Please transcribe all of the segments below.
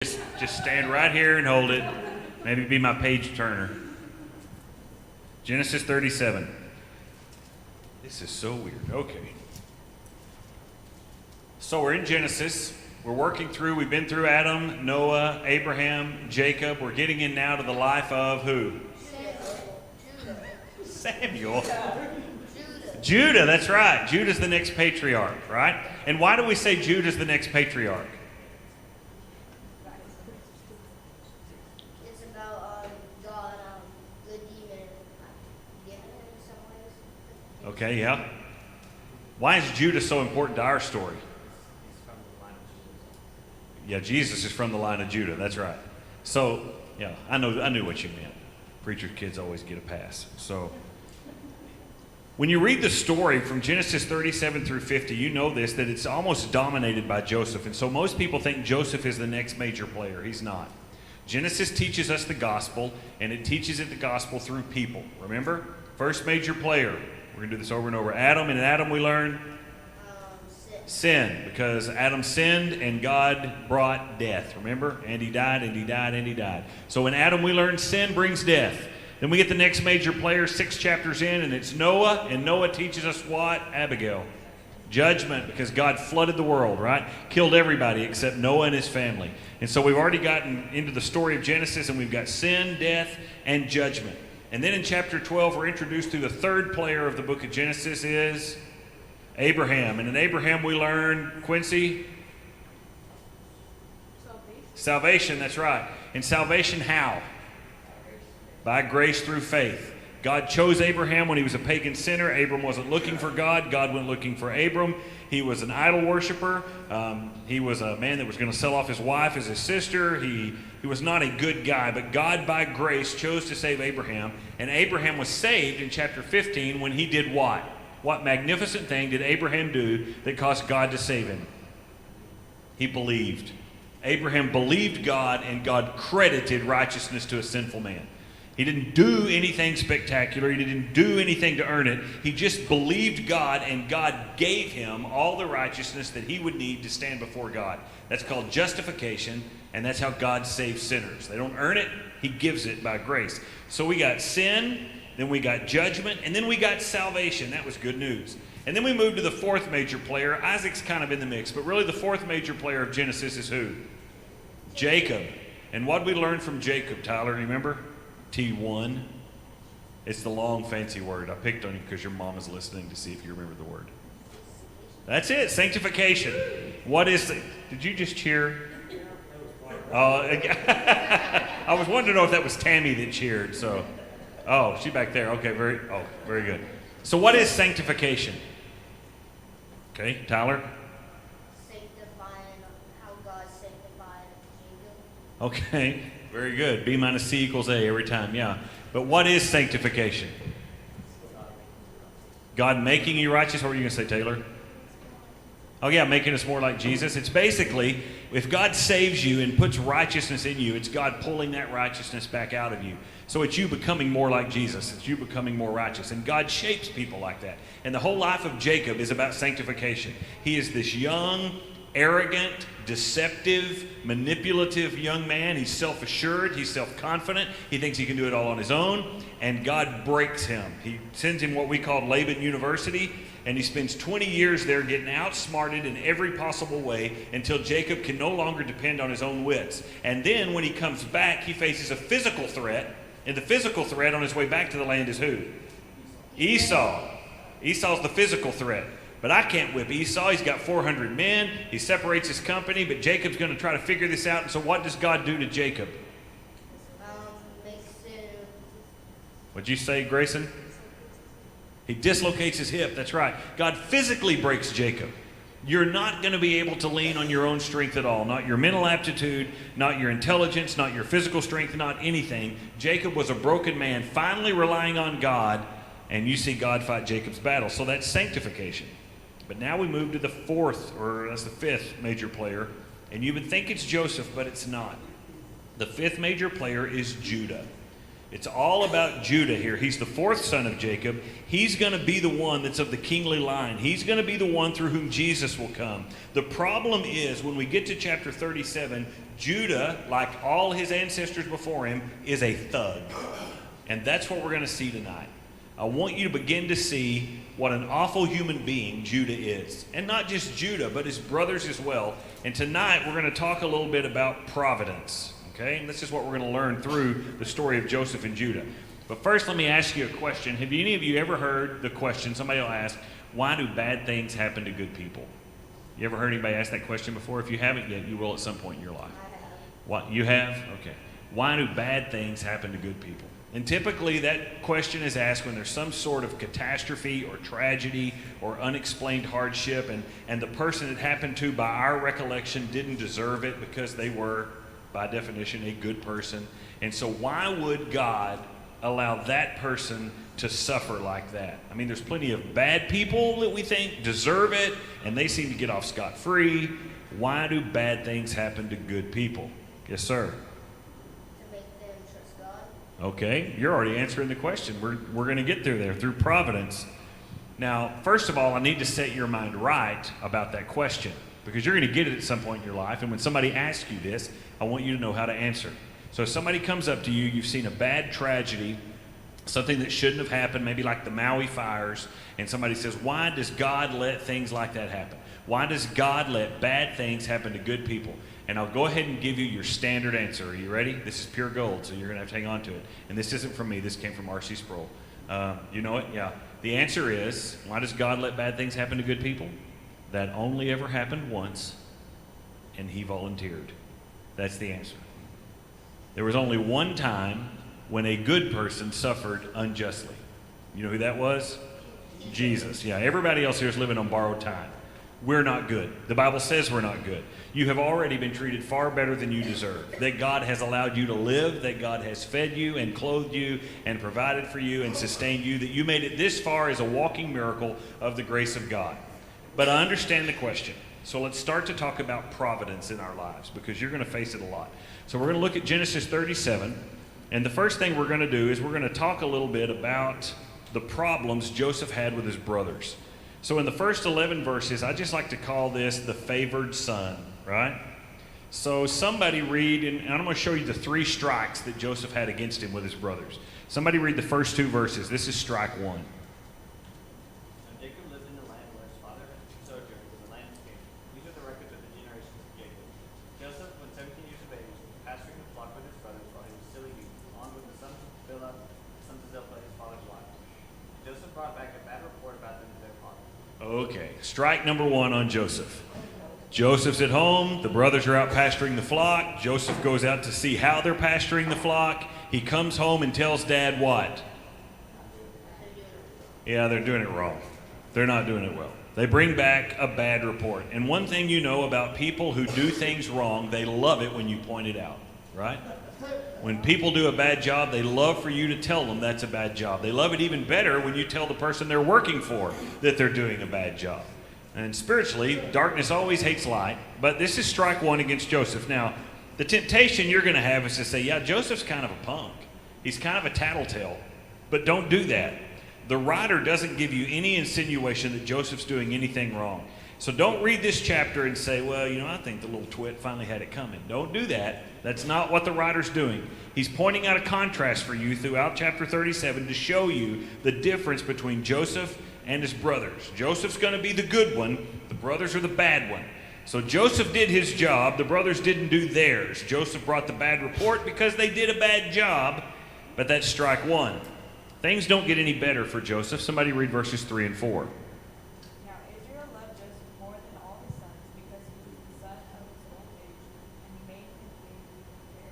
Just stand right here and hold it. Maybe be my page turner. Genesis 37. This is so weird. Okay. So we're in Genesis. We're working through, we've been through Adam, Noah, Abraham, Jacob. We're getting in now to the life of who? Samuel. Judah, that's right. Judah's the next patriarch, right? And why do we say Judah's the next patriarch? It's about God, good demon, giving in some ways. Okay, yeah. Why is Judah so important to our story? Yeah, Jesus is from the line of Judah. That's right. So, yeah, I knew what you meant. Preacher kids always get a pass. So, when you read the story from Genesis 37 through 50, you know this, that it's almost dominated by Joseph. And so most people think Joseph is the next major player. He's not. Genesis teaches us the gospel, and it teaches it the gospel through people. Remember? First major player. We're going to do this over and over. Adam, and in Adam we learn sin, because Adam sinned and God brought death. Remember? And he died, and he died, and he died. So in Adam we learn sin brings death. Then we get the next major player 6 chapters in, and it's Noah. And Noah teaches us what? Abigail. Judgment, because God flooded the world, right? Killed everybody except Noah and his family. And so we've already gotten into the story of Genesis, and we've got sin, death, and judgment. And then in chapter 12, we're introduced to the third player of the book of Genesis is Abraham. And in Abraham we learn, Quincy? Salvation, that's right. And salvation how? By grace through faith. God chose Abraham when he was a pagan sinner. Abram wasn't looking for God. God went looking for Abram. He was an idol worshiper. He was a man that was going to sell off his wife as his sister. He was not a good guy, but God by grace chose to save Abraham. And Abraham was saved in chapter 15 when he did what? What magnificent thing did Abraham do that caused God to save him? He believed. Abraham believed God, and God credited righteousness to a sinful man. He didn't do anything spectacular. He didn't do anything to earn it. He just believed God, and God gave him all the righteousness that he would need to stand before God. That's called justification, and that's how God saves sinners. They don't earn it. He gives it by grace. So we got sin, then we got judgment, and then we got salvation. That was good news. And then we moved to the fourth major player. Isaac's kind of in the mix, but really the fourth major player of Genesis is who? Jacob. And what did we learn from Jacob, Tyler? Remember? T1. It's the long fancy word. I picked on you because your mom is listening to see if you remember the word. That's it, sanctification. What is it? Did you just cheer? I was wanting to know if that was Tammy that cheered. So, oh, she's back there. Okay, very good. So what is sanctification? Okay, Tyler? Sanctifying how God sanctified Jacob. Okay. Very good. B minus C equals A every time, yeah. But what is sanctification? God making you righteous? What were you going to say, Taylor? Oh, yeah, making us more like Jesus. It's basically, if God saves you and puts righteousness in you, it's God pulling that righteousness back out of you. So it's you becoming more like Jesus. It's you becoming more righteous. And God shapes people like that. And the whole life of Jacob is about sanctification. He is this young, arrogant, deceptive, manipulative young man. He's self-assured. He's self-confident. He thinks he can do it all on his own. And God breaks him. He sends him what we call Laban University. And he spends 20 years there getting outsmarted in every possible way until Jacob can no longer depend on his own wits. And then when he comes back, he faces a physical threat. And the physical threat on his way back to the land is who? Esau. Esau's the physical threat. But I can't whip Esau. He's got 400 men. He separates his company, but Jacob's going to try to figure this out. And so what does God do to Jacob? Makes it. What'd you say, Grayson? He dislocates his hip. That's right. God physically breaks Jacob. You're not going to be able to lean on your own strength at all. Not your mental aptitude, not your intelligence, not your physical strength, not anything. Jacob was a broken man, finally relying on God, and you see God fight Jacob's battle. So that's sanctification. But now we move to the fifth major player. And you would think it's Joseph, but it's not. The fifth major player is Judah. It's all about Judah here. He's the fourth son of Jacob. He's going to be the one that's of the kingly line. He's going to be the one through whom Jesus will come. The problem is when we get to chapter 37, Judah, like all his ancestors before him, is a thug. And that's what we're going to see tonight. I want you to begin to see what an awful human being Judah is. And not just Judah, but his brothers as well. And tonight we're going to talk a little bit about providence. Okay? And this is what we're going to learn through the story of Joseph and Judah. But first, let me ask you a question. Have any of you ever heard the question, somebody will ask, why do bad things happen to good people? You ever heard anybody ask that question before? If you haven't yet, you will at some point in your life. I have. What, you have? Okay. Why do bad things happen to good people? And typically that question is asked when there's some sort of catastrophe or tragedy or unexplained hardship, and the person it happened to, by our recollection, didn't deserve it because they were, by definition, a good person. And so why would God allow that person to suffer like that? I mean, there's plenty of bad people that we think deserve it, and they seem to get off scot-free. Why do bad things happen to good people? Yes, sir. To make them trust God. Okay, you're already answering the question. We're going to get through providence. Now, first of all, I need to set your mind right about that question, because you're going to get it at some point in your life, and when somebody asks you this, I want you to know how to answer. So if somebody comes up to you, you've seen a bad tragedy, something that shouldn't have happened, maybe like the Maui fires, and somebody says, why does God let things like that happen? Why does God let bad things happen to good people? And I'll go ahead and give you your standard answer. Are you ready? This is pure gold, so you're going to have to hang on to it. And this isn't from me. This came from R.C. Sproul. You know it? Yeah. The answer is, why does God let bad things happen to good people? That only ever happened once, and he volunteered. That's the answer. There was only one time when a good person suffered unjustly. You know who that was? Jesus. Yeah, everybody else here is living on borrowed time. We're not good. The Bible says we're not good. You have already been treated far better than you deserve. That God has allowed you to live, that God has fed you and clothed you and provided for you and sustained you, that you made it this far is a walking miracle of the grace of God. But I understand the question. So let's start to talk about providence in our lives, because you're going to face it a lot. So we're going to look at Genesis 37. And the first thing we're going to do is we're going to talk a little bit about the problems Joseph had with his brothers. So in the first 11 verses, I just like to call this the favored son, right? So somebody read, and I'm going to show you the 3 strikes that Joseph had against him with his brothers. Somebody read the first 2 verses. This is strike 1. And Jacob lived in the land where his father had sojourned in the landscape. These are the records of the generations of Jacob. Joseph, when 17 years of age, was pasturing the flock with his brothers while he was still a youth, along with the sons of Bilhah, the sons of Zilpah, his father's wife. Joseph brought back a bad report about them to their father. Okay, strike number 1 on Joseph. Joseph's at home. The brothers are out pasturing the flock. Joseph goes out to see how they're pasturing the flock. He comes home and tells Dad what? Yeah, they're doing it wrong. They're not doing it well. They bring back a bad report. And one thing you know about people who do things wrong, they love it when you point it out, right? When people do a bad job, they love for you to tell them that's a bad job. They love it even better when you tell the person they're working for that they're doing a bad job. And spiritually, darkness always hates light. But this is strike 1 against Joseph. Now, the temptation you're going to have is to say, yeah, Joseph's kind of a punk. He's kind of a tattletale. But don't do that. The writer doesn't give you any insinuation that Joseph's doing anything wrong. So don't read this chapter and say, well, you know, I think the little twit finally had it coming. Don't do that. That's not what the writer's doing. He's pointing out a contrast for you throughout chapter 37 to show you the difference between Joseph and his brothers. Joseph's going to be the good one. The brothers are the bad one. So Joseph did his job. The brothers didn't do theirs. Joseph brought the bad report because they did a bad job. But that's strike 1. Things don't get any better for Joseph. Somebody read verses 3 and 4. Now Israel loved Joseph more than all his sons, because he was the son of his old age, and he made him a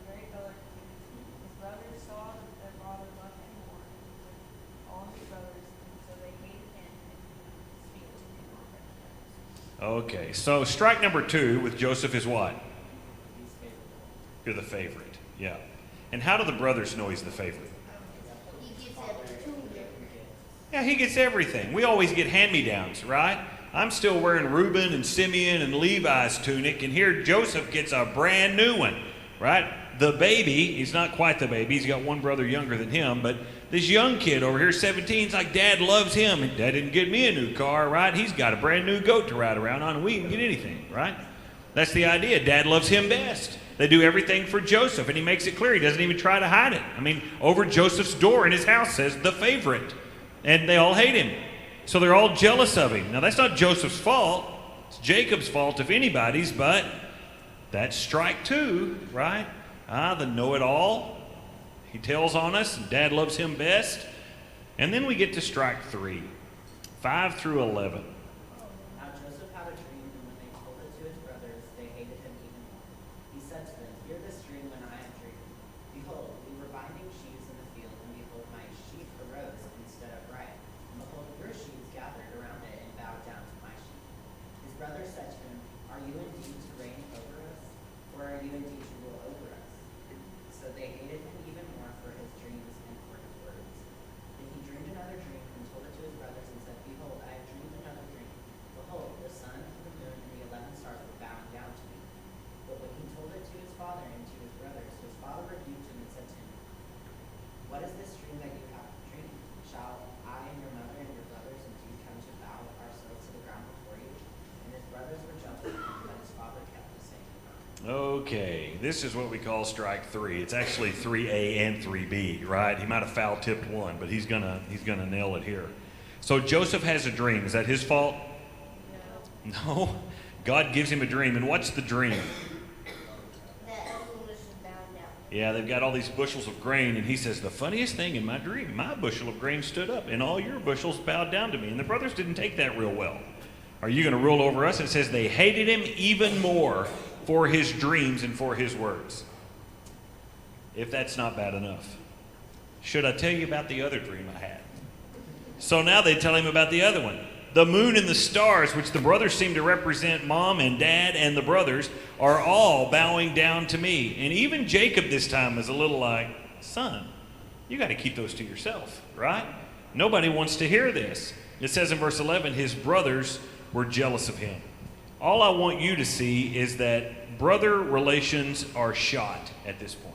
very colored king. His brothers saw that their father loved him more than all his brothers, and so they hated him and did not speak to him on their terms. Okay, so strike number 2 with Joseph is what? He's favorable. You're the favorite. Yeah. And how do the brothers know he's the favorite? He gives everything. Yeah, he gets everything. We always get hand-me-downs, right? I'm still wearing Reuben and Simeon and Levi's tunic, and here Joseph gets a brand new one, right? The baby, he's not quite the baby. He's got one brother younger than him, but this young kid over here, 17, is like, Dad loves him, and Dad didn't get me a new car, right? He's got a brand new goat to ride around on, and we didn't get anything, right? That's the idea. Dad loves him best. They do everything for Joseph, and he makes it clear. He doesn't even try to hide it. I mean, over Joseph's door in his house says the favorite, and they all hate him. So they're all jealous of him. Now, that's not Joseph's fault. It's Jacob's fault, if anybody's, but that's strike two, right? The know-it-all. He tells on us, and Dad loves him best. And then we get to strike three, 5 through 11. Now Joseph had a dream, and when they told it to his brothers, they hated him even more. He said to them, "Hear this dream when I am dreaming. Behold, we were binding sheaves in the field, and behold, my sheaf arose instead of right. And behold, your sheaves gathered around it and bowed down to my sheaf." His brothers said to him, "Are you indeed to reign over us? Or are you indeed to rule over us?" So they hated him even more for his dreams and for his words. Then he dreamed another dream and told it to his brothers and said, "Behold, I have dreamed another dream. Behold, the sun and the moon and the 11 stars were bowing down to me." But when he told it to his father and to his brothers, his father rebuked him and said to him, "What is this dream that you have dreamed? Shall I and your mother and your brothers indeed come to bow ourselves to the ground before you?" And his brothers were jealous of him, but his father kept the same command. Okay, this is what we call strike three. It's actually 3A and 3B, right? He might have foul tipped one, but he's gonna nail it here. So Joseph has a dream. Is that his fault? No. God gives him a dream, and what's the dream? That everyone was just bound down. Yeah, they've got all these bushels of grain, and he says, "The funniest thing in my dream, my bushel of grain stood up, and all your bushels bowed down to me." And the brothers didn't take that real well. Are you going to rule over us? And it says they hated him even more for his dreams and for his words. If that's not bad enough, should I tell you about the other dream I had? So now they tell him about the other one. The moon and the stars, which the brothers seem to represent mom and dad and the brothers, are all bowing down to me. And even Jacob this time is a little like, "Son, you got to keep those to yourself, right?" Nobody wants to hear this. It says in verse 11, his brothers were jealous of him. All I want you to see is that brother relations are shot at this point.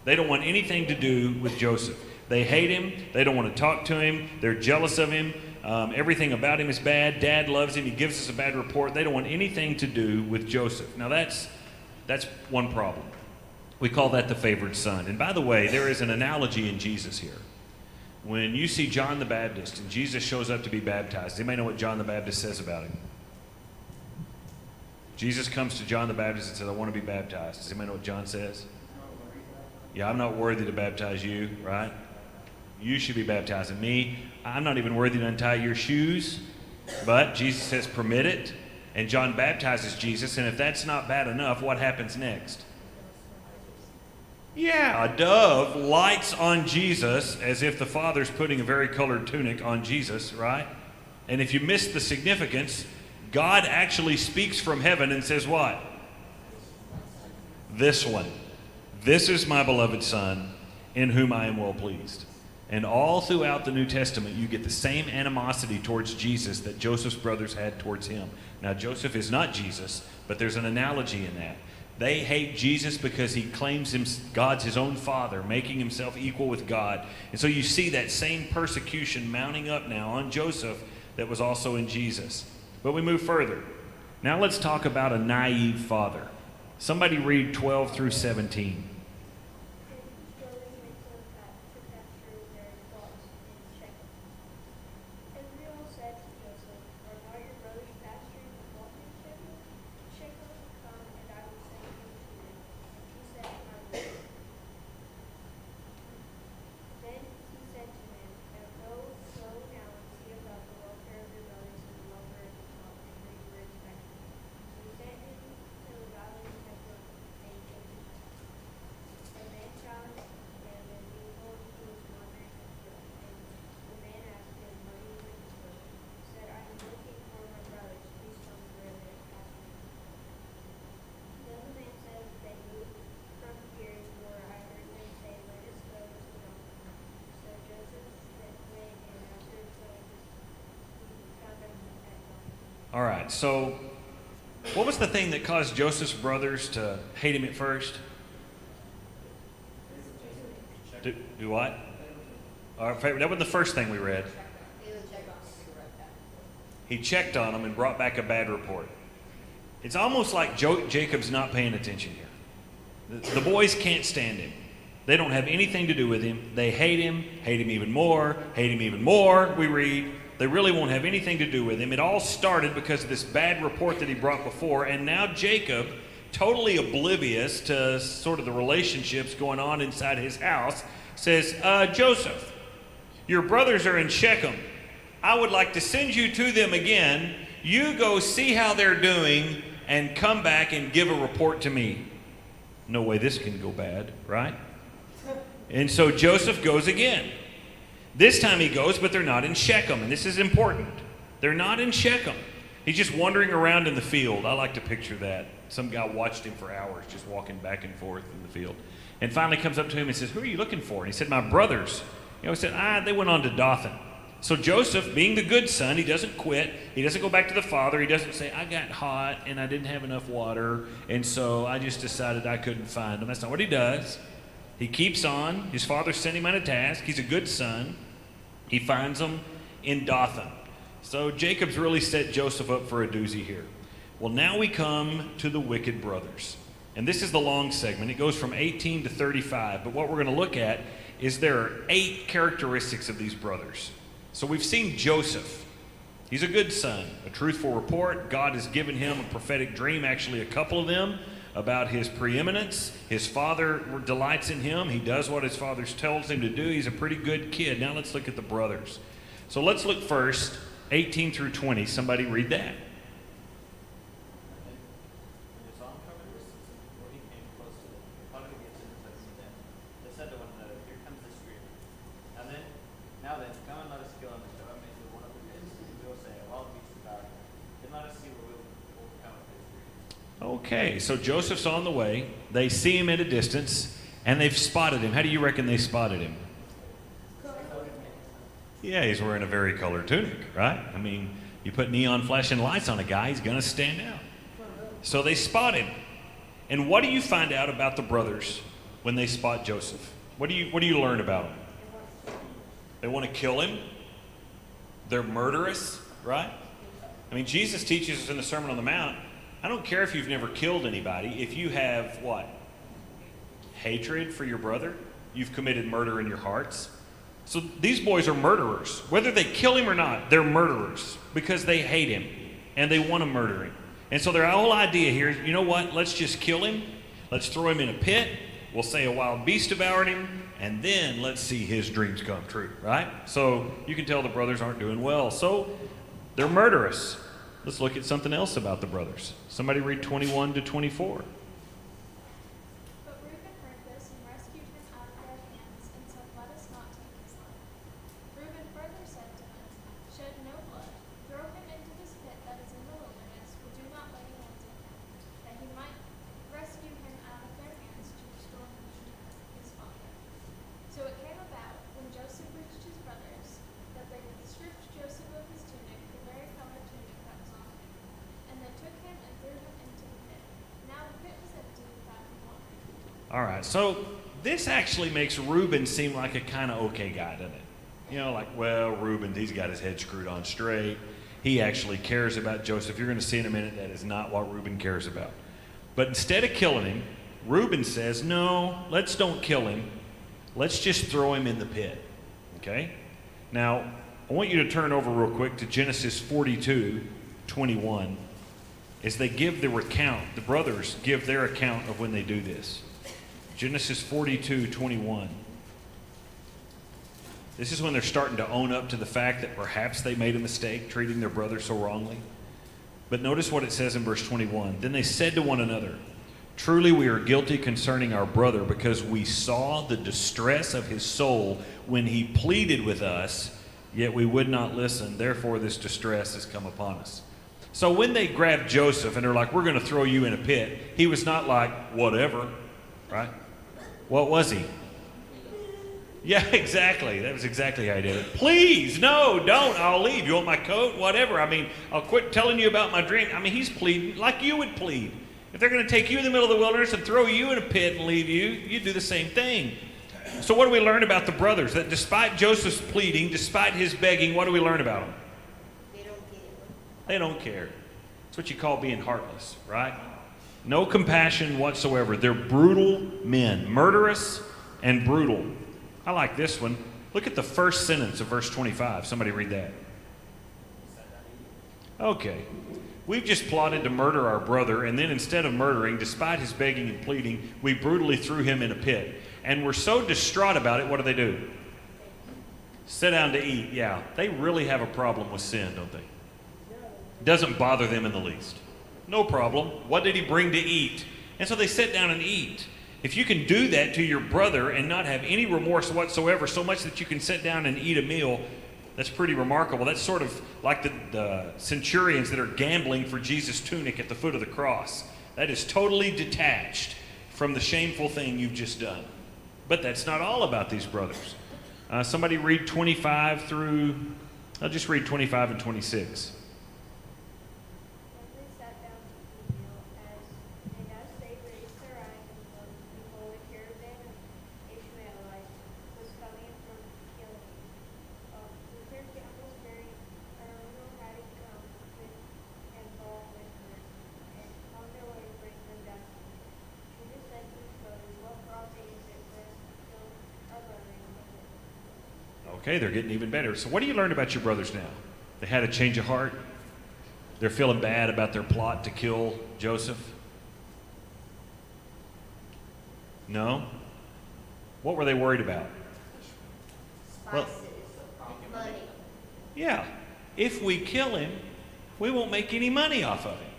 They don't want anything to do with Joseph. They hate him. They don't want to talk to him. They're jealous of him. Everything about him is bad. Dad loves him. He gives us a bad report. They don't want anything to do with Joseph. Now that's one problem. We call that the favored son. And by the way, there is an analogy in Jesus here. When you see John the Baptist and Jesus shows up to be baptized, you may know what John the Baptist says about him. Jesus comes to John the Baptist and says, "I want to be baptized." Does anybody know what John says? "Yeah, I'm not worthy to baptize you," right? "You should be baptizing me. I'm not even worthy to untie your shoes." But Jesus says, "Permit it." And John baptizes Jesus. And if that's not bad enough, what happens next? Yeah, a dove lights on Jesus as if the Father's putting a very colored tunic on Jesus, right? And if you miss the significance, God actually speaks from heaven and says what? "This one. This is my beloved Son, in whom I am well pleased." And all throughout the New Testament, you get the same animosity towards Jesus that Joseph's brothers had towards him. Now, Joseph is not Jesus, but there's an analogy in that. They hate Jesus because he claims God's his own father, making himself equal with God. And so you see that same persecution mounting up now on Joseph that was also in Jesus. But we move further. Now let's talk about a naive father. Somebody read 12 through 17. All right, so what was the thing that caused Joseph's brothers to hate him at first? Do what? That wasn't the first thing we read. He checked on them and brought back a bad report. It's almost like Jacob's not paying attention here. The boys can't stand him. They don't have anything to do with him. They hate him even more, we read. They really won't have anything to do with him. It all started because of this bad report that he brought before, and now Jacob, totally oblivious to sort of the relationships going on inside his house, says, Joseph, your brothers are in Shechem. I would like to send you to them again. You go see how they're doing and come back and give a report to me. No way this can go bad, right? And so Joseph goes again. This time he goes, but they're not in Shechem. And this is important. They're not in Shechem. He's just wandering around in the field. I like to picture that. Some guy watched him for hours, just walking back and forth in the field. And finally comes up to him and says, who are you looking for? And he said, my brothers. He said, they went on to Dothan. So Joseph, being the good son, he doesn't quit. He doesn't go back to the father. He doesn't say, I got hot and I didn't have enough water, and so I just decided I couldn't find them. That's not what he does. He keeps on. His father sent him on a task. He's a good son. He finds them in Dothan. So Jacob's really set Joseph up for a doozy here. Well, now we come to the wicked brothers. And this is the long segment. It goes from 18 to 35. But what we're going to look at is there are 8 characteristics of these brothers. So we've seen Joseph. He's a good son, a truthful report. God has given him a prophetic dream, actually a couple of them, about his preeminence. His father delights in him. He does what his father tells him to do. He's a pretty good kid. Now let's look at the brothers. So let's look first, 18 through 20. Somebody read that. When his arm covered his sister before he came close to them, he plotted against him and put him to death. They said to one another, here comes this screamer. Now then, come and let us kill him and throw him into one of the pits. We will say, a wild beast devoured him. Then let us see what will overcome of his dreams. Okay, so Joseph's on the way. They see him at a distance, and they've spotted him. How do you reckon they spotted him? Yeah, he's wearing a vari-colored tunic, right? I mean, you put neon flashing lights on a guy, he's going to stand out. So they spot him. And what do you find out about the brothers when they spot Joseph? What do you learn about them? They want to kill him. They're murderous, right? I mean, Jesus teaches us in the Sermon on the Mount, I don't care if you've never killed anybody. If you have what? Hatred for your brother, you've committed murder in your hearts. So these boys are murderers. Whether they kill him or not, they're murderers because they hate him and they want to murder him. And so their whole idea here is, you know what? Let's just kill him. Let's throw him in a pit. We'll say a wild beast devoured him. And then let's see his dreams come true, right? So you can tell the brothers aren't doing well. So they're murderous. Let's look at something else about the brothers. Somebody read 21 to 24. But Reuben heard this and rescued him out of their hands and said, let us not take his life. Reuben further said to them, shed no blood, throw him into this pit that is in the wilderness, but do not lay hands on him, that he might rescue him out of their hands to restore him to his father. So it came about, when Joseph reached his brothers, that they had stripped Joseph of his tunic, the vari-colored tunic that was on him, and they took him and threw him into the pit. Now the pit was empty without any water. All right, so this actually makes Reuben seem like a kind of okay guy, doesn't it? You know, like, well, Reuben, he's got his head screwed on straight. He actually cares about Joseph. You're going to see in a minute that is not what Reuben cares about. But instead of killing him, Reuben says, no, let's don't kill him. Let's just throw him in the pit, okay? Now, I want you to turn over real quick to Genesis 42:21, as they give the recount, the brothers give their account of when they do this. Genesis 42:21. This is when they're starting to own up to the fact that perhaps they made a mistake treating their brother so wrongly. But notice what it says in verse 21. Then they said to one another, truly we are guilty concerning our brother, because we saw the distress of his soul when he pleaded with us, yet we would not listen. Therefore this distress has come upon us. So when they grabbed Joseph and they're like, we're going to throw you in a pit, he was not like, whatever, right? What was he? Yeah, exactly. That was exactly how he did it. Please, no, don't. I'll leave. You want my coat? Whatever. I mean, I'll quit telling you about my dream. I mean, he's pleading like you would plead. If they're going to take you in the middle of the wilderness and throw you in a pit and leave you, you'd do the same thing. So what do we learn about the brothers? That despite Joseph's pleading, despite his begging, what do we learn about them? They don't care. They don't care. It's what you call being heartless, right? No compassion whatsoever. They're brutal men, murderous and brutal. I like this one. Look at the first sentence of verse 25. Somebody read that. Okay. We've just plotted to murder our brother, and then instead of murdering, despite his begging and pleading, we brutally threw him in a pit. And we're so distraught about it, what do? Sit down to eat. Yeah, they really have a problem with sin, don't they? It doesn't bother them in the least. No problem. What did he bring to eat? And so they sit down and eat. If you can do that to your brother and not have any remorse whatsoever, so much that you can sit down and eat a meal, that's pretty remarkable. That's sort of like the centurions that are gambling for Jesus' tunic at the foot of the cross. That is totally detached from the shameful thing you've just done. But that's not all about these brothers. Somebody read 25 through, I'll just read 25 and 26. When they sat down to eat meal, as they raised their eyes and looked, behold, a caravan of Ishmaelites was coming from Gilead. With their camels bearing Araunah riding with and Paul with her, and on their way to bring them down. Judah said to his brothers, what provoking is it for us to kill our brother in the pit? Okay, they're getting even better. So what do you learn about your brothers now? They had a change of heart. They're feeling bad about their plot to kill Joseph. No? What were they worried about? Well- Spices, money. Yeah, if we kill him, we won't make any money off of him.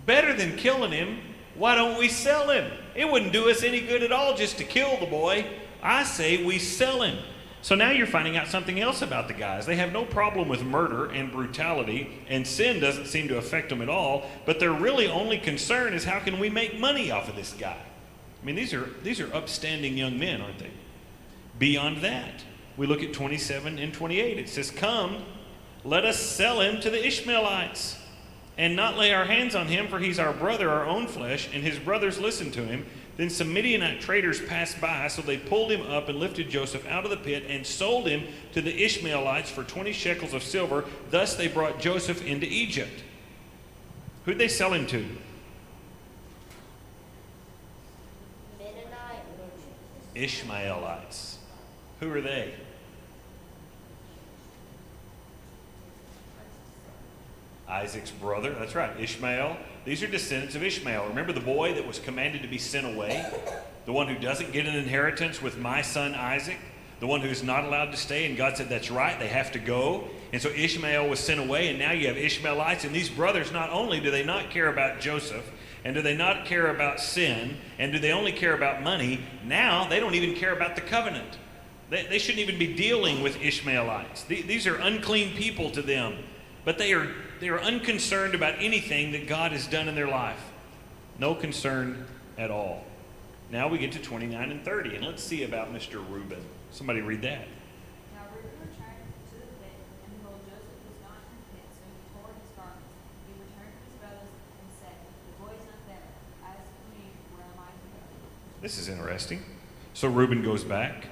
Better than killing him, why don't we sell him? It wouldn't do us any good at all just to kill the boy. I say we sell him. So now you're finding out something else about the guys. They have no problem with murder and brutality, and sin doesn't seem to affect them at all, but their really only concern is how can we make money off of this guy? I mean, these are upstanding young men, aren't they? Beyond that, we look at 27 and 28. It says, come, let us sell him to the Ishmaelites and not lay our hands on him, for he's our brother, our own flesh. And his brothers listened to him. Then some Midianite traders passed by, so they pulled him up and lifted Joseph out of the pit and sold him to the Ishmaelites for 20 shekels of silver. Thus they brought Joseph into Egypt. Who'd they sell him to? Mennonite. Ishmaelites. Who are they? Isaac's brother. That's right, Ishmael. These are descendants of Ishmael. Remember the boy that was commanded to be sent away? The one who doesn't get an inheritance with my son Isaac? The one who's not allowed to stay? And God said, that's right, they have to go. And so Ishmael was sent away, and now you have Ishmaelites. And these brothers, not only do they not care about Joseph, and do they not care about sin, and do they only care about money, now they don't even care about the covenant. They shouldn't even be dealing with Ishmaelites. These are unclean people to them. But they are unconcerned about anything that God has done in their life. No concern at all. Now we get to 29 and 30, and let's see about Mr. Reuben. Somebody read that. Now Reuben returned to the pit, and behold, Joseph was not in the pit, so he tore his garments. He returned to his brothers and said, the boy is not there. As for me, where am I to go? This is interesting. So Reuben goes back.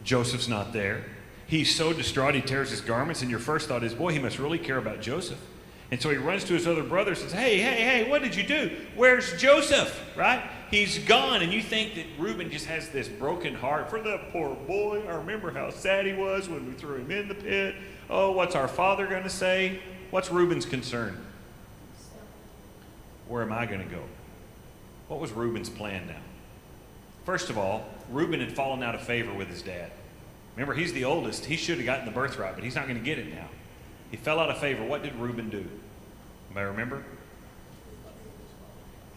Joseph's not there. He's so distraught he tears his garments, and your first thought is, boy, he must really care about Joseph. And so he runs to his other brothers and says, hey, what did you do? Where's Joseph? Right? He's gone. And you think that Reuben just has this broken heart for that poor boy. I remember how sad he was when we threw him in the pit. Oh, what's our father going to say? What's Reuben's concern? Where am I going to go? What was Reuben's plan now? First of all, Reuben had fallen out of favor with his dad. Remember, he's the oldest. He should have gotten the birthright, but he's not going to get it now. He fell out of favor. What did Reuben do? Anybody remember?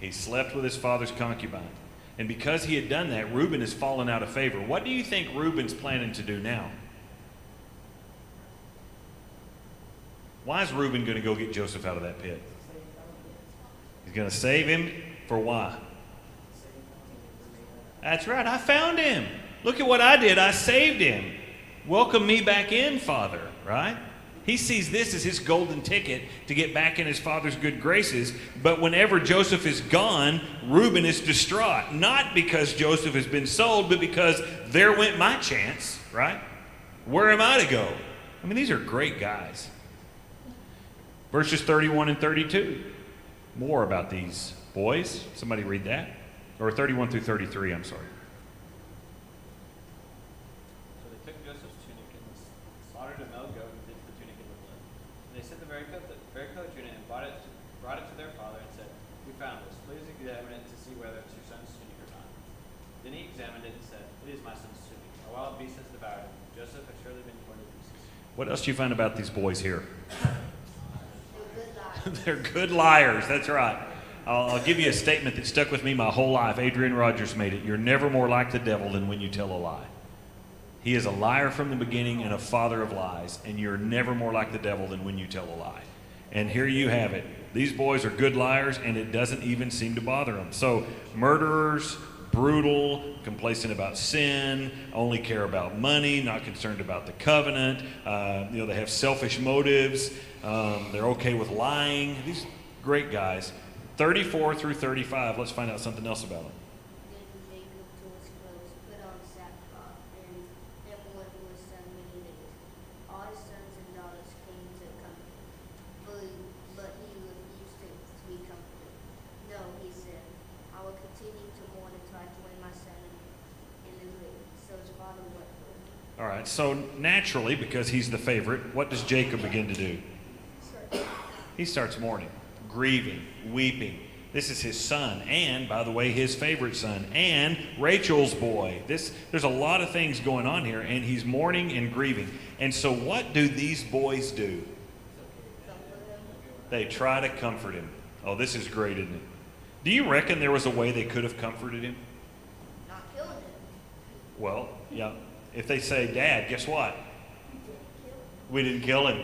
He slept with his father's concubine. And because he had done that, Reuben has fallen out of favor. What do you think Reuben's planning to do now? Why is Reuben going to go get Joseph out of that pit? He's going to save him for why? That's right. I found him. Look at what I did. I saved him. Welcome me back in, Father, right? He sees this as his golden ticket to get back in his father's good graces. But whenever Joseph is gone, Reuben is distraught. Not because Joseph has been sold, but because there went my chance, right? Where am I to go? I mean, these are great guys. Verses 31 and 32. more about these boys. Somebody read that. Or 31 through 33, I'm sorry. So they took Joseph's tunic and slaughtered a male goat and dipped the tunic in the blood. And they sent the varicose tunic and brought it to their father and said, "We found this. Please examine it to see whether it's your son's tunic or not." Then he examined it and said, "It is my son's tunic. A wild beast has devoured him. Joseph has surely been torn to pieces." What else do you find about these boys here? Good life. They're good liars. That's right. I'll give you a statement that stuck with me my whole life. Adrian Rogers made it. You're never more like the devil than when you tell a lie. He is a liar from the beginning and a father of lies, and you're never more like the devil than when you tell a lie. And here you have it. These boys are good liars, and it doesn't even seem to bother them. So, murderers, brutal, complacent about sin, only care about money, not concerned about the covenant. They have selfish motives. They're okay with lying. These great guys. 34 through 35, let's find out something else about them. Then Jacob tore his clothes, put on sackcloth, and then mourned for his son many days. All his sons and daughters came to comfort him, but he refused to be comforted. "No," he said, "I will continue to mourn until I join my son in the grave." So his father wept for him. All right, so naturally, because he's the favorite, what does Jacob begin to do? He starts mourning, grieving, weeping. This is his son, and, by the way, his favorite son, and Rachel's boy. There's a lot of things going on here, and he's mourning and grieving. And so what do these boys do? Comfort him. They try to comfort him. Oh, this is great, isn't it? Do you reckon there was a way they could have comforted him? Not killing him. Well, yeah. If they say, "Dad, guess what? We didn't kill him.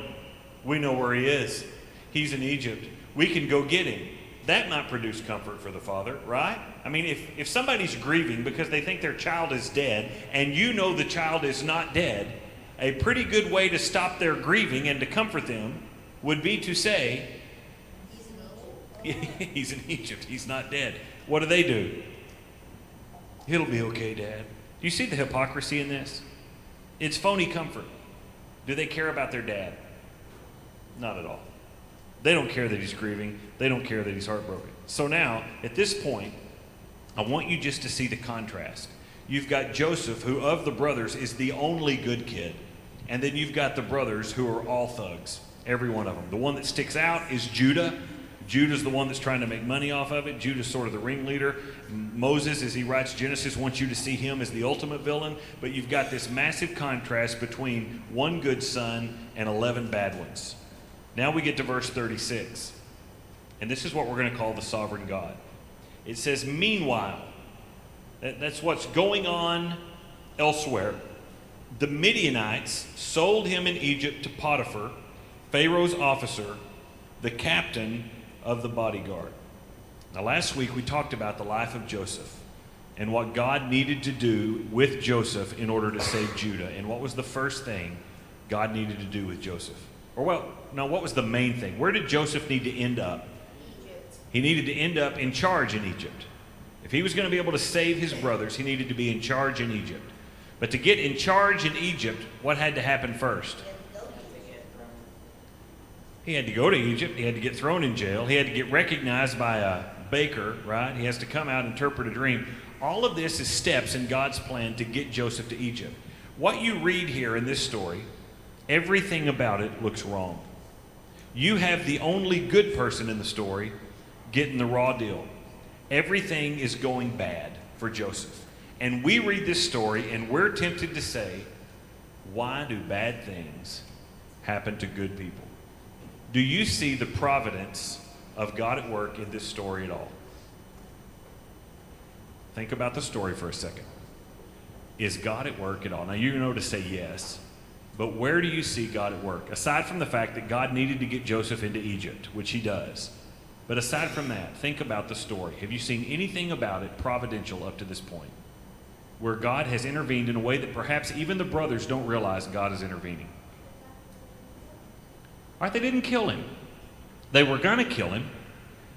We know where he is. He's in Egypt. We can go get him." That might produce comfort for the father, right? I mean, if somebody's grieving because they think their child is dead and you know the child is not dead, a pretty good way to stop their grieving and to comfort them would be to say, He's in Egypt. "He's in Egypt. He's not dead." What do? "It'll be okay, Dad." Do you see the hypocrisy in this? It's phony comfort. Do they care about their dad? Not at all. They don't care that he's grieving. They don't care that he's heartbroken. So now, at this point, I want you just to see the contrast. You've got Joseph, who of the brothers is the only good kid. And then you've got the brothers who are all thugs, every one of them. The one that sticks out is Judah. Judah's the one that's trying to make money off of it. Judah's sort of the ringleader. Moses, as he writes Genesis, wants you to see him as the ultimate villain. But you've got this massive contrast between one good son and 11 bad ones. Now we get to verse 36. And this is what we're going to call the sovereign God. It says, "Meanwhile," that's what's going on elsewhere, "the Midianites sold him in Egypt to Potiphar, Pharaoh's officer, the captain of the bodyguard." Now, last week we talked about the life of Joseph and what God needed to do with Joseph in order to save Judah. And what was the first thing God needed to do with Joseph? What was the main thing? Where did Joseph need to end up? Egypt. He needed to end up in charge in Egypt. If he was going to be able to save his brothers, he needed to be in charge in Egypt. But to get in charge in Egypt, what had to happen first? He had to go to Egypt. He had to get thrown in jail. He had to get recognized by a baker, right? He has to come out and interpret a dream. All of this is steps in God's plan to get Joseph to Egypt. What you read here in this story, everything about it looks wrong. You have the only good person in the story getting the raw deal. Everything is going bad for Joseph. And we read this story and we're tempted to say, why do bad things happen to good people? Do you see the providence of God at work in this story at all? Think about the story for a second. Is God at work at all? Now, you know to say yes, but where do you see God at work? Aside from the fact that God needed to get Joseph into Egypt, which he does. But aside from that, think about the story. Have you seen anything about it providential up to this point? Where God has intervened in a way that perhaps even the brothers don't realize God is intervening. All right, they didn't kill him. They were going to kill him,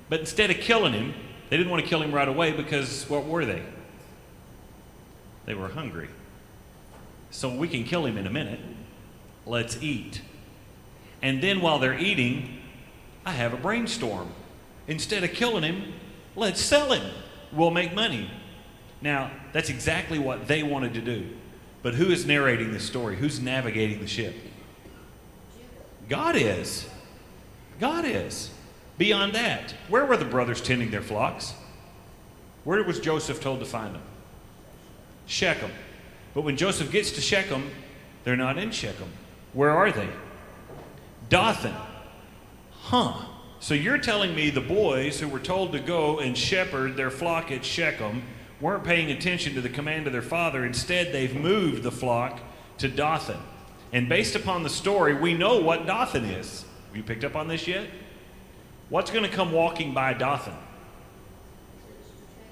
but instead of killing him, they didn't want to kill him right away because what were they? They were hungry. So we can kill him in a minute. Let's eat. And then while they're eating, I have a brainstorm. Instead of killing him, let's sell him. We'll make money. Now, that's exactly what they wanted to do. But who is narrating this story? Who's navigating the ship? God is. God is. Beyond that, where were the brothers tending their flocks? Where was Joseph told to find them? Shechem. But when Joseph gets to Shechem, they're not in Shechem. Where are they? Dothan. So you're telling me the boys who were told to go and shepherd their flock at Shechem weren't paying attention to the command of their father. Instead, they've moved the flock to Dothan. And based upon the story, we know what Dothan is. Have you picked up on this yet? What's going to come walking by Dothan?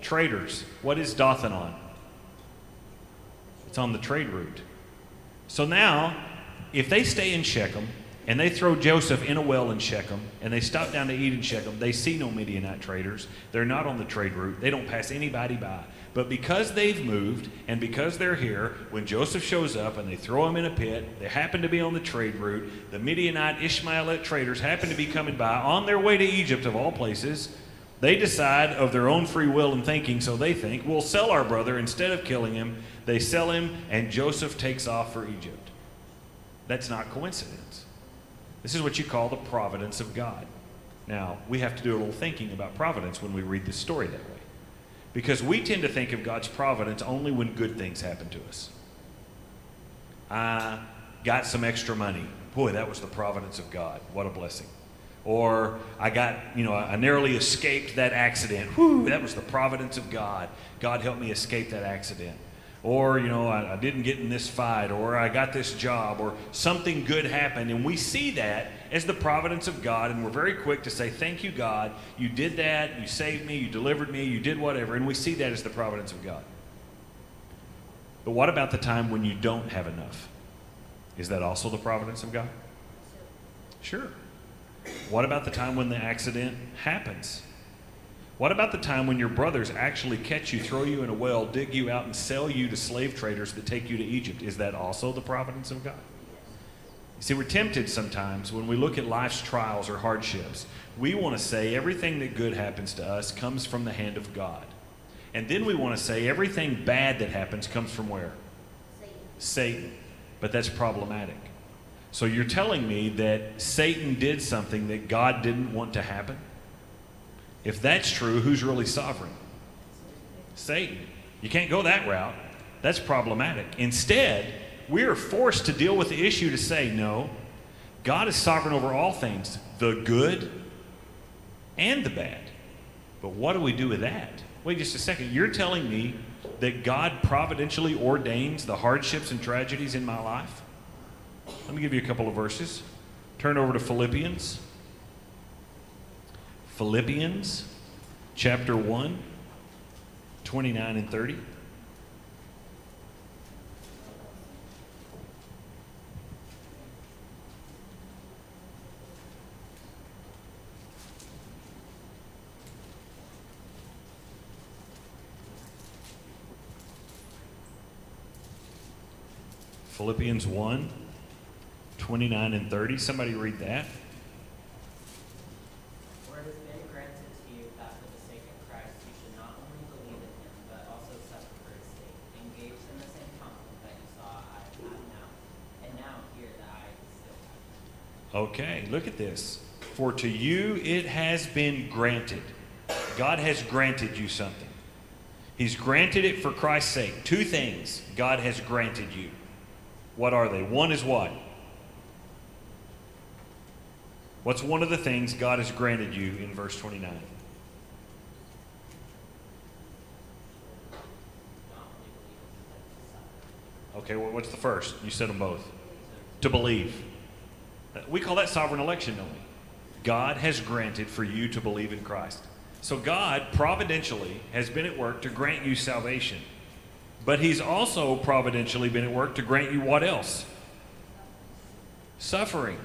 Traders. What is Dothan on? It's on the trade route. So now, if they stay in Shechem, and they throw Joseph in a well in Shechem, and they stop down to eat in Shechem, they see no Midianite traders. They're not on the trade route. They don't pass anybody by. But because they've moved, and because they're here, when Joseph shows up and they throw him in a pit, they happen to be on the trade route, the Midianite Ishmaelite traders happen to be coming by on their way to Egypt, of all places. They decide of their own free will and thinking, so they think, we'll sell our brother instead of killing him. They sell him, and Joseph takes off for Egypt. That's not coincidence. This is what you call the providence of God. Now, we have to do a little thinking about providence when we read this story that way. Because we tend to think of God's providence only when good things happen to us. I got some extra money. Boy, that was the providence of God. What a blessing. Or I narrowly escaped that accident. Whew, that was the providence of God. God helped me escape that accident. Or, I didn't get in this fight, or I got this job, or something good happened. And we see that as the providence of God, and we're very quick to say, thank you, God. You did that. You saved me. You delivered me. You did whatever. And we see that as the providence of God. But what about the time when you don't have enough? Is that also the providence of God? Sure. What about the time when the accident happens? What about the time when your brothers actually catch you, throw you in a well, dig you out, and sell you to slave traders that take you to Egypt? Is that also the providence of God? You see, we're tempted sometimes when we look at life's trials or hardships. We want to say everything that good happens to us comes from the hand of God. And then we want to say everything bad that happens comes from where? Satan. But that's problematic. So you're telling me that Satan did something that God didn't want to happen? If that's true, who's really sovereign? Satan. You can't go that route. That's problematic. Instead, we are forced to deal with the issue to say, no, God is sovereign over all things, the good and the bad. But what do we do with that? Wait just a second. You're telling me that God providentially ordains the hardships and tragedies in my life? Let me give you a couple of verses. Turn over to Philippians. Philippians chapter 1, 29 and 30. Philippians 1, 29 and 30. Somebody read that. For it has been granted to you that for the sake of Christ you should not only believe in him, but also suffer for his sake, engaged in the same conflict that you saw I have now, and now hear that I still have. Okay, look at this. For to you it has been granted. God has granted you something. He's granted it for Christ's sake. Two things God has granted you. What are they? One is what? What's one of the things God has granted you in verse 29? Okay, well, what's the first? You said them both. To believe. We call that sovereign election, don't we? God has granted for you to believe in Christ. So God providentially has been at work to grant you salvation. But he's also providentially been at work to grant you what else? Suffering.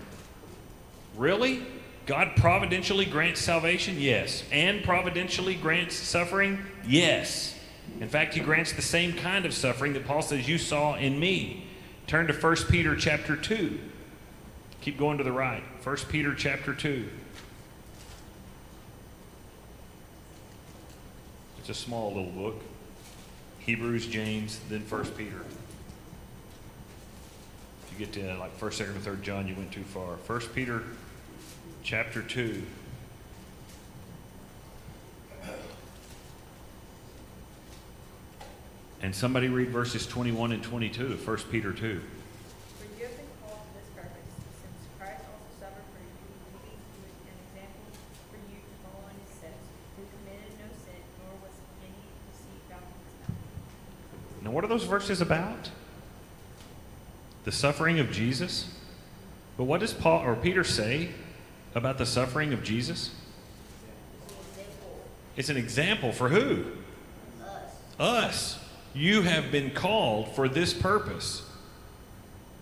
Really? God providentially grants salvation? Yes. And providentially grants suffering? Yes. In fact, he grants the same kind of suffering that Paul says you saw in me. Turn to 1 Peter chapter 2. Keep going to the right. 1 Peter chapter 2. It's a small little book. Hebrews, James, then 1 Peter. If you get to like 1st, 2nd, or 3rd John, you went too far. 1 Peter chapter 2. And somebody read verses 21 and 22 of 1 Peter 2. For you have been called to this purpose, since Christ also suffered for you, leaving you an example for you to follow in his steps, who committed no sin, nor was any deceit found in his mouth. Now, what are those verses about? The suffering of Jesus. But what does Paul or Peter say about the suffering of Jesus? It's an example for who? Us. You have been called for this purpose.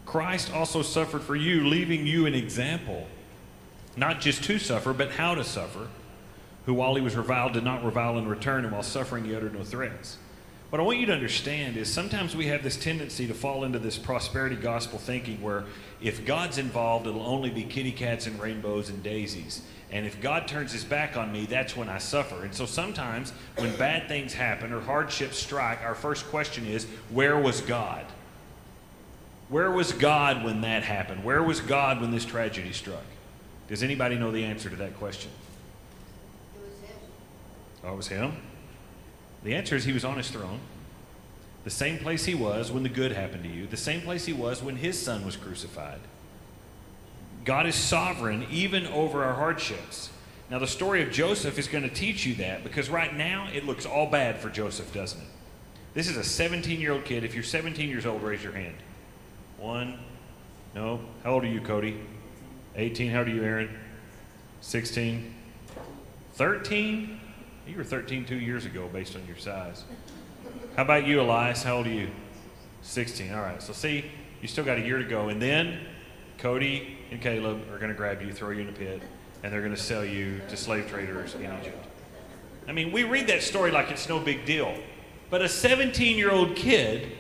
Christ also suffered for you, leaving you an example, not just to suffer, but how to suffer, who while he was reviled did not revile in return, and while suffering he uttered no threats. What I want you to understand is sometimes we have this tendency to fall into this prosperity gospel thinking where if God's involved, it'll only be kitty cats and rainbows and daisies. And if God turns his back on me, that's when I suffer. And so sometimes when bad things happen or hardships strike, our first question is, where was God? Where was God when that happened? Where was God when this tragedy struck? Does anybody know the answer to that question? It was him. Oh, it was him? The answer is he was on his throne. The same place he was when the good happened to you. The same place he was when his son was crucified. God is sovereign even over our hardships. Now, the story of Joseph is going to teach you that because right now it looks all bad for Joseph, doesn't it? This is a 17-year-old kid. If you're 17 years old, raise your hand. 1. No. How old are you, Cody? 18. How old are you, Aaron? 16. 13? You were 13 2 years ago based on your size. How about you, Elias? How old are you? 16. All right. So see, you still got a year to go. And then Cody and Caleb are going to grab you, throw you in a pit, and they're going to sell you to slave traders in Egypt. I mean, we read that story like it's no big deal. But a 17-year-old kid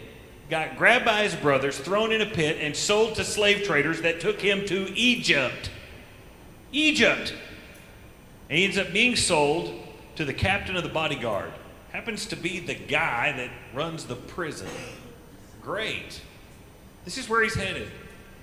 got grabbed by his brothers, thrown in a pit, and sold to slave traders that took him to Egypt. Egypt. And he ends up being sold to the captain of the bodyguard. Happens to be the guy that runs the prison. Great. This is where he's headed.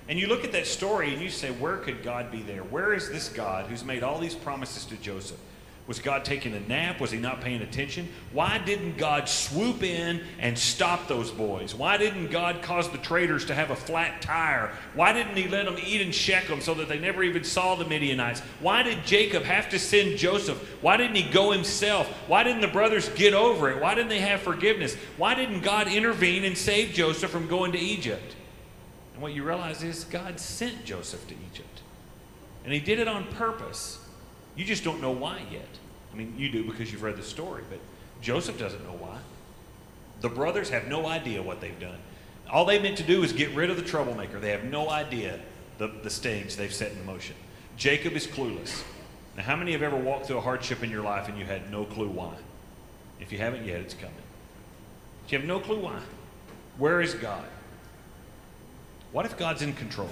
And you look at that story and you say, where could God be there? Where is this God who's made all these promises to Joseph? Was God taking a nap? Was he not paying attention? Why didn't God swoop in and stop those boys? Why didn't God cause the traders to have a flat tire? Why didn't he let them eat in Shechem so that they never even saw the Midianites? Why did Jacob have to send Joseph? Why didn't he go himself? Why didn't the brothers get over it? Why didn't they have forgiveness? Why didn't God intervene and save Joseph from going to Egypt? And what you realize is God sent Joseph to Egypt. And he did it on purpose. You just don't know why yet. I mean, you do because you've read the story, but Joseph doesn't know why. The brothers have no idea what they've done. All they meant to do is get rid of the troublemaker. They have no idea the stage they've set in motion. Jacob is clueless. Now, how many have ever walked through a hardship in your life and you had no clue why? If you haven't yet, it's coming. But you have no clue why. Where is God? What if God's in control?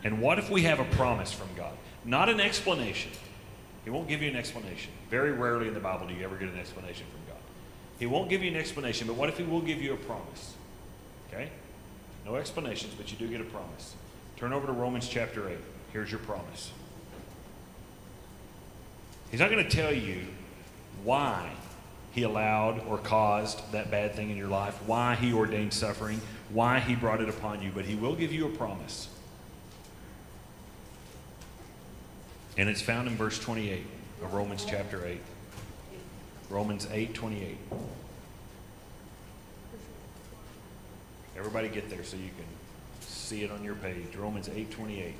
And what if we have a promise from God? Not an explanation. He won't give you an explanation. Very rarely in the Bible do you ever get an explanation from God. He won't give you an explanation, but what if he will give you a promise? Okay? No explanations, but you do get a promise. Turn over to Romans chapter 8. Here's your promise. He's not going to tell you why he allowed or caused that bad thing in your life, why he ordained suffering, why he brought it upon you, but he will give you a promise. And it's found in verse 28 of Romans chapter 8. Romans 8:28. Everybody get there so you can see it on your page. Romans 8:28.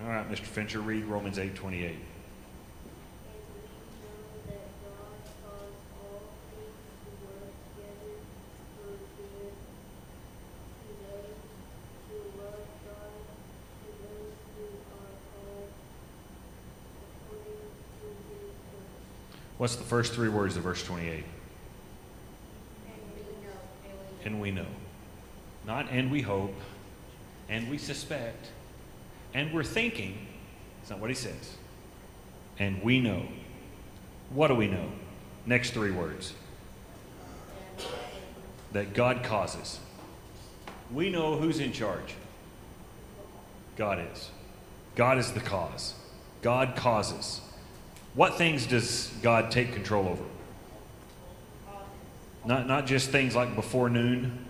All right, Mr. Fincher, read Romans 8:28. And we know that God caused all things to work together for good to those who love God, to those who are called according to his purpose. What's the first three words of verse 28? And we know. And we know. Not and we hope, and we suspect, And we're thinking, it's not what he says. And we know. What do we know? Next three words. That God causes. We know who's in charge. God is. God is the cause. God causes. What things does God take control over? Not just things like before noon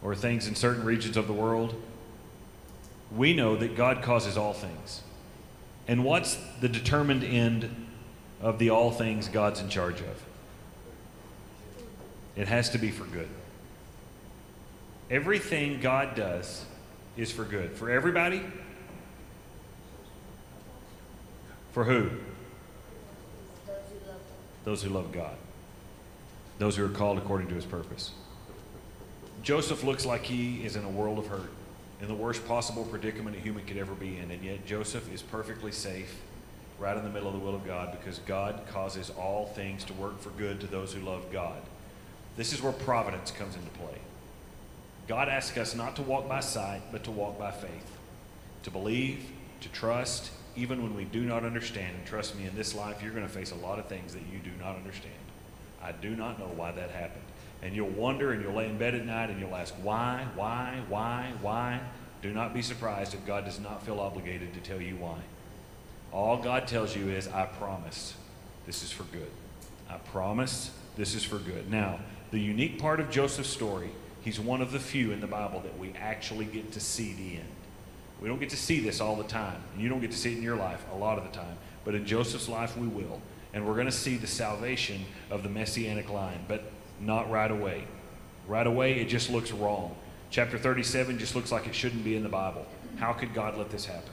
or things in certain regions of the world. We know that God causes all things. And what's the determined end of the all things God's in charge of? It has to be for good. Everything God does is for good. For everybody? For who? Those who love God. Those who are called according to his purpose. Joseph looks like he is in a world of hurt, in the worst possible predicament a human could ever be in, and yet Joseph is perfectly safe right in the middle of the will of God because God causes all things to work for good to those who love God. This is where providence comes into play. God asks us not to walk by sight, but to walk by faith, to believe, to trust, even when we do not understand. And trust me, in this life, you're going to face a lot of things that you do not understand. I do not know why that happened. And you'll wonder and you'll lay in bed at night and you'll ask, why? Do not be surprised if God does not feel obligated to tell you why. All God tells you is, I promise this is for good. I promise this is for good. Now, the unique part of Joseph's story, he's one of the few in the Bible that we actually get to see the end. We don't get to see this all the time. And you don't get to see it in your life a lot of the time. But in Joseph's life, we will. And we're going to see the salvation of the Messianic line, but not right away. Right away, it just looks wrong. Chapter 37 just looks like it shouldn't be in the Bible. How could God let this happen?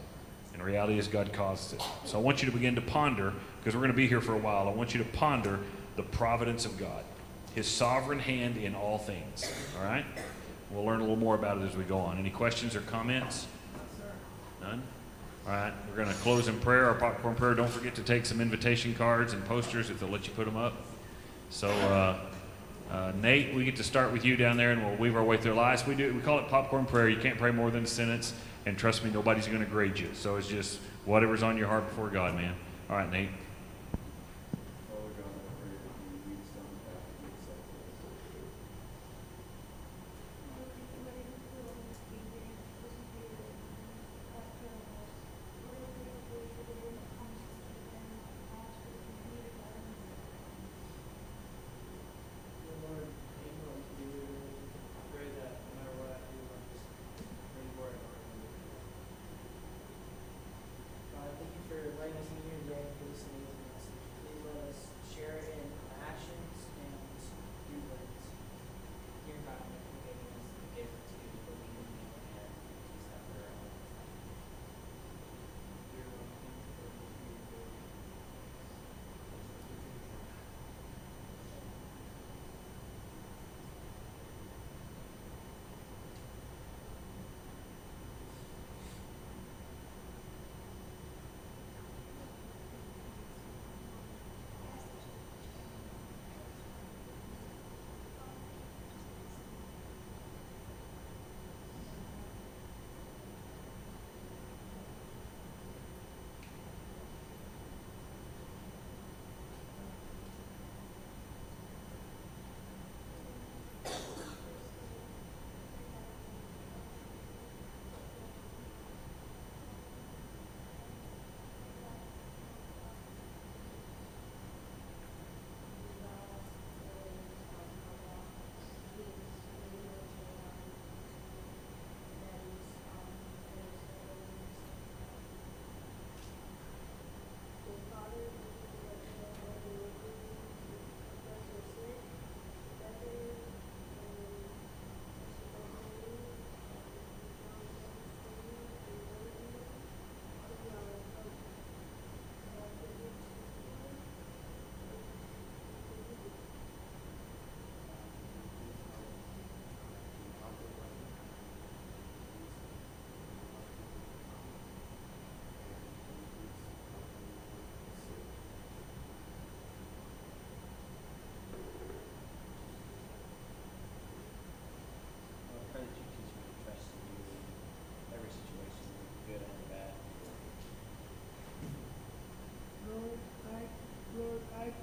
And the reality is God caused it. So I want you to begin to ponder, because we're going to be here for a while, I want you to ponder the providence of God, his sovereign hand in all things. All right? We'll learn a little more about it as we go on. Any questions or comments? None? All right, we're going to close in prayer, our popcorn prayer. Don't forget to take some invitation cards and posters if they'll let you put them up. So, Nate, we get to start with you down there, and we'll weave our way through lives. We call it popcorn prayer. You can't pray more than a sentence, and trust me, nobody's going to grade you. So it's just whatever's on your heart before God, man. All right, Nate. Letting us in here today for this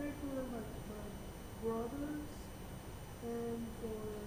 pray for my brothers and for